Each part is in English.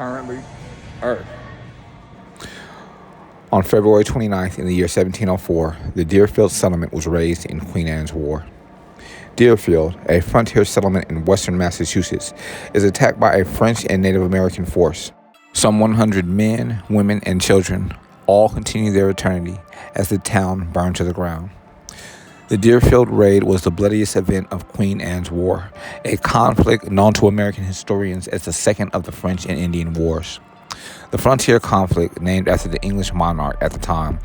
currently Earth. On February 29th in the year 1704, the Deerfield Settlement was raised in Queen Anne's War. Deerfield, a frontier settlement in western Massachusetts, is attacked by a French and Native American force. Some 100 men, women, and children all continue their eternity as the town burned to the ground. The Deerfield Raid was the bloodiest event of Queen Anne's War, a conflict known to American historians as the second of the French and Indian Wars. The frontier conflict, named after the English monarch at the time,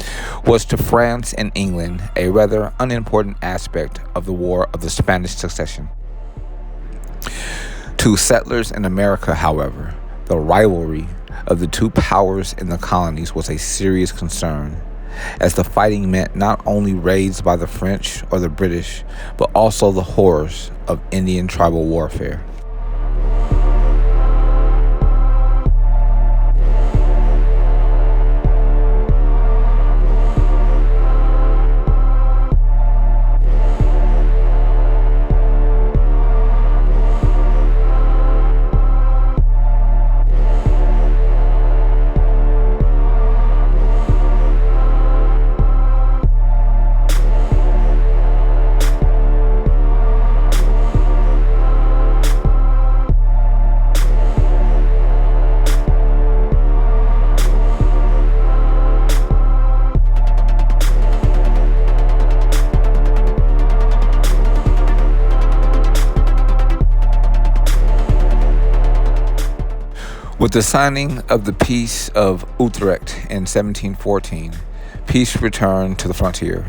was to France and England a rather unimportant aspect of the War of the Spanish Succession. To settlers in America, however, the rivalry of the two powers in the colonies was a serious concern, as the fighting meant not only raids by the French or the British, but also the horrors of Indian tribal warfare. With the signing of the Peace of Utrecht in 1714, peace returned to the frontier.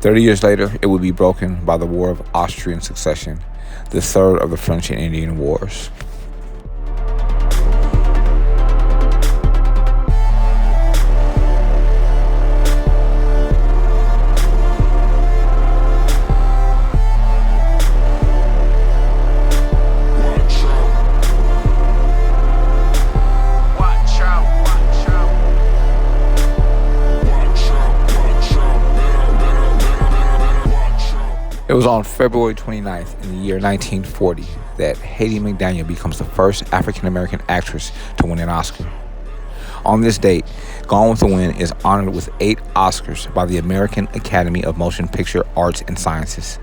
30 years later, it would be broken by the War of Austrian Succession, the third of the French and Indian Wars. It was on February 29th in the year 1940 that Hattie Mcdaniel becomes the first African-American actress to win an Oscar. On this date, Gone with the Wind is honored with 8 Oscars by the American Academy of Motion Picture Arts and Sciences.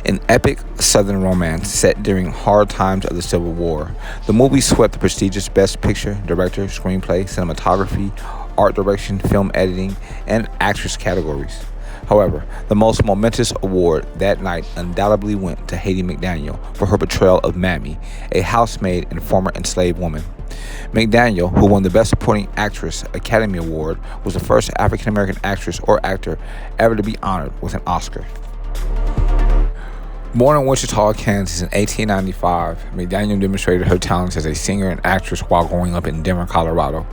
An epic Southern romance set during hard times of the Civil War, the movie swept the prestigious Best Picture, Director, Screenplay, Cinematography, Art Direction, Film Editing, and Actress categories. However, the most momentous award that night undoubtedly went to Haiti Mcdaniel for her portrayal of Mammy, a housemaid and former enslaved woman. McDaniel, who won the Best Supporting Actress Academy Award, was the first African-American actress or actor ever to be honored with an Oscar. Born in Wichita, Kansas in 1895, McDaniel demonstrated her talents as a singer and actress while growing up in Denver, Colorado.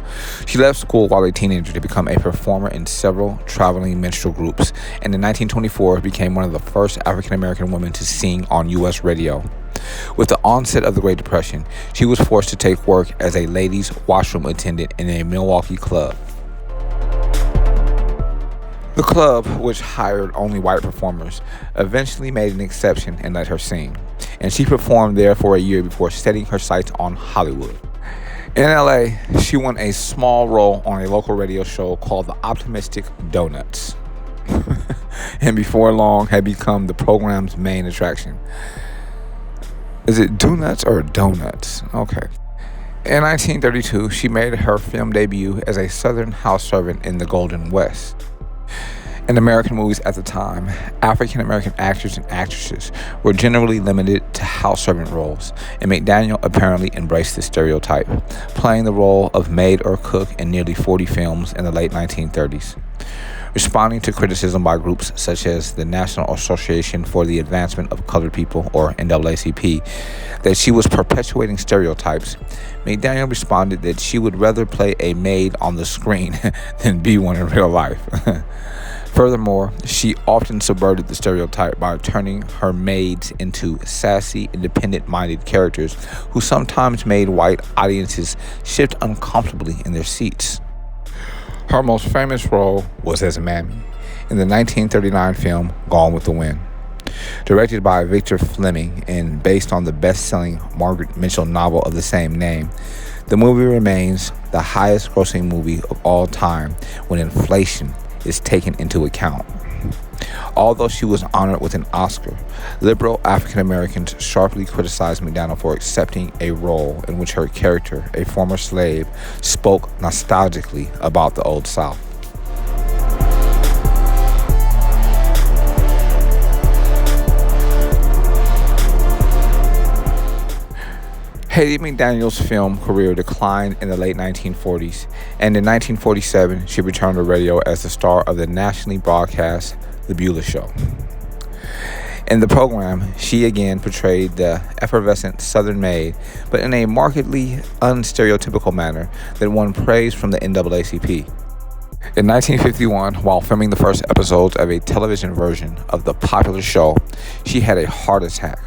She left school while a teenager to become a performer in several traveling minstrel groups, and in 1924 became one of the first African-American women to sing on U.S. radio. With the onset of the Great Depression, she was forced to take work as a ladies' washroom attendant in a Milwaukee club. The club, which hired only white performers, eventually made an exception and let her sing, and she performed there for a year before setting her sights on Hollywood. In LA, she won a small role on a local radio show called The Optimistic Donuts, and before long had become the program's main attraction. Is it Donuts or Donuts? Okay. In 1932, she made her film debut as a Southern house servant in the Golden West. In American movies at the time, African-American actors and actresses were generally limited to house servant roles, and McDaniel apparently embraced this stereotype, playing the role of maid or cook in nearly 40 films in the late 1930s. Responding to criticism by groups such as the National Association for the Advancement of Colored People, or NAACP, that she was perpetuating stereotypes, McDaniel responded that she would rather play a maid on the screen than be one in real life. Furthermore, she often subverted the stereotype by turning her maids into sassy, independent-minded characters who sometimes made white audiences shift uncomfortably in their seats. Her most famous role was as Mammy in the 1939 film Gone with the Wind. Directed by Victor Fleming and based on the best-selling Margaret Mitchell novel of the same name, The movie remains the highest grossing movie of all time when inflation is taken into account. Although she was honored with an Oscar, liberal African Americans sharply criticized McDaniel for accepting a role in which her character, a former slave, spoke nostalgically about the Old South. Haiti Mcdaniel's film career declined in the late 1940s, and in 1947 she returned to radio as the star of the nationally broadcast The Beulah Show. In the program, she again portrayed the effervescent Southern maid, but in a markedly unstereotypical manner that won praise from the NAACP. In 1951, while filming the first episodes of a television version of the popular show, she had a heart attack.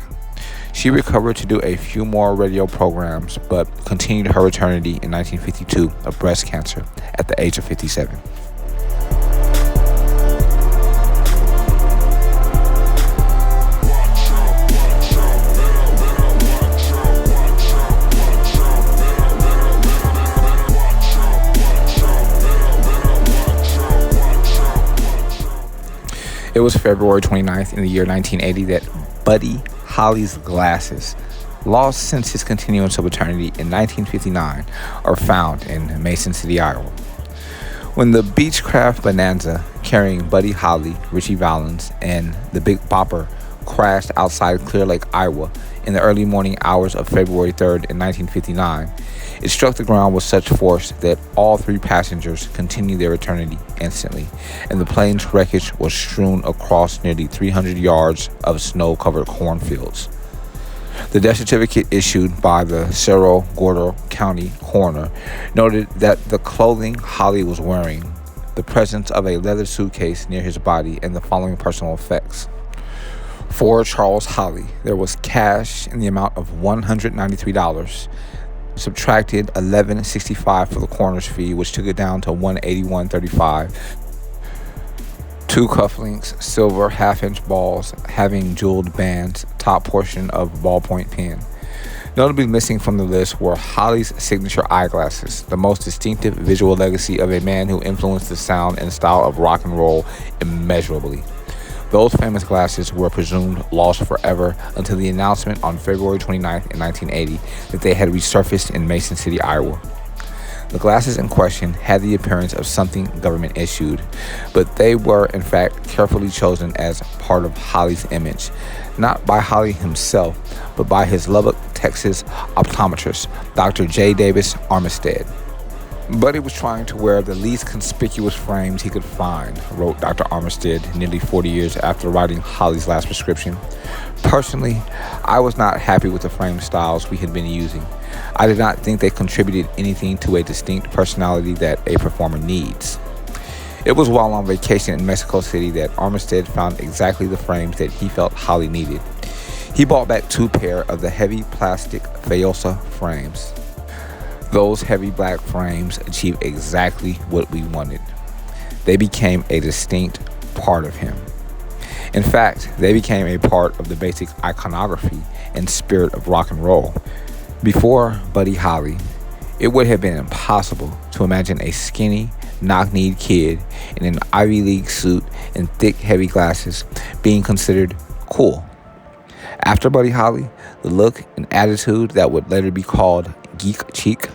She recovered to do a few more radio programs, but continued her eternity in 1952 of breast cancer at the age of 57. It was February 29th in the year 1980 that Buddy Holly's glasses, lost since his continuance of eternity in 1959, are found in Mason City, Iowa. When the Beechcraft Bonanza carrying Buddy Holly, Richie Valens, and the Big Bopper crashed outside Clear Lake, Iowa in the early morning hours of February 3rd in 1959, it struck the ground with such force that all three passengers continued their eternity instantly, and the plane's wreckage was strewn across nearly 300 yards of snow-covered cornfields. The death certificate issued by the Cerro Gordo County coroner noted that the clothing Holly was wearing, the presence of a leather suitcase near his body, and the following personal effects. For Charles Holly, there was cash in the amount of $193, subtracted $11.65 for the coroner's fee, which took it down to $181.35. 2 cufflinks, silver half-inch balls having jeweled bands, top portion of ballpoint pen. Notably missing from the list were Holly's signature eyeglasses, the most distinctive visual legacy of a man who influenced the sound and style of rock and roll immeasurably. Those famous glasses were presumed lost forever until the announcement on February 29th in 1980 that they had resurfaced in Mason City, Iowa. The glasses in question had the appearance of something government issued, but they were in fact carefully chosen as part of Holly's image, not by Holly himself, but by his Lubbock, Texas optometrist, Dr. J. Davis Armistead. Buddy was trying to wear the least conspicuous frames he could find, wrote Dr. Armistead nearly 40 years after writing Holly's last prescription. Personally, I was not happy with the frame styles we had been using. I did not think they contributed anything to a distinct personality that a performer needs. It was while on vacation in Mexico City that Armistead found exactly the frames that he felt Holly needed. He bought back 2 pair of the heavy plastic Fayosa frames. Those heavy black frames achieved exactly what we wanted. They became a distinct part of him. In fact, they became a part of the basic iconography and spirit of rock and roll. Before Buddy Holly, it would have been impossible to imagine a skinny, knock-kneed kid in an Ivy League suit and thick, heavy glasses being considered cool. After Buddy Holly, the look and attitude that would later be called geek chic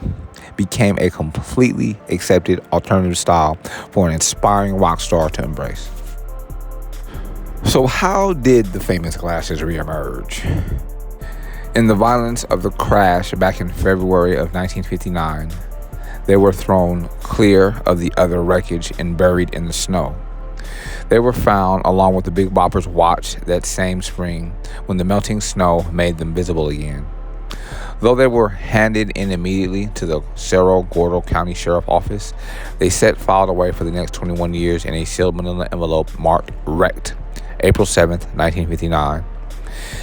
became a completely accepted alternative style for an inspiring rock star to embrace. So how did the famous glasses reemerge? In the violence of the crash back in February of 1959, they were thrown clear of the other wreckage and buried in the snow. They were found along with the Big Bopper's watch that same spring when the melting snow made them visible again. Though they were handed in immediately to the Cerro Gordo County Sheriff Office, they sat filed away for the next 21 years in a sealed manila envelope marked Wrecked, April 7th, 1959.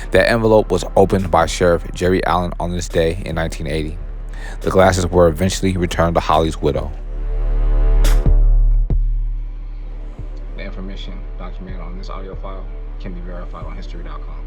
That envelope was opened by Sheriff Jerry Allen on this day in 1980. The glasses were eventually returned to Holly's widow. The information documented on this audio file can be verified on history.com.